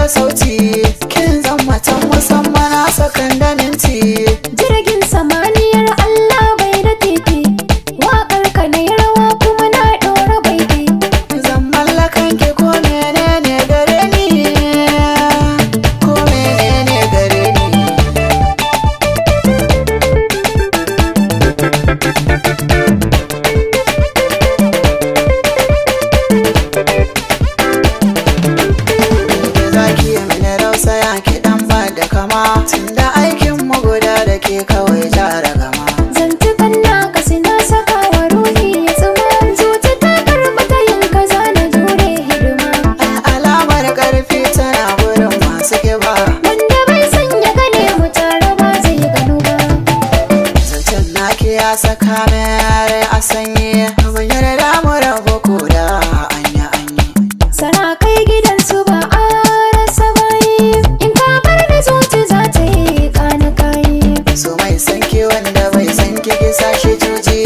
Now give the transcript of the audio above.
da sauti, kin zama ta musamman a sakan da minti. Jirgin samaniyar Allah bai da titi, waƙar ka na yi rawa kuma na ɗora baiti. Zan mallakan ki ko menene gare ni, ko menene gare ni. Zaki yi mini rausaya ki dan ba da kama, tunda aikin mu guda da ke kawai jara gama. Zantukan naka suna saka wa ruhi ya tsuma, zuci ta karɓi ta yin kaza na jure hidima. Alamar ƙarfi tana gurin masu kiba, Wanda bai sanya gane mu tare ba zai gano ba. zancen naki ya saka min rai a sanyi, ban yarda mu rabu ko da anya anyi. Sarakai gidansu ba a rasa bayi, in ka bar da zuci za ta yi ƙana kayi. So mai sanki wanda bai sanki ki sashi juji.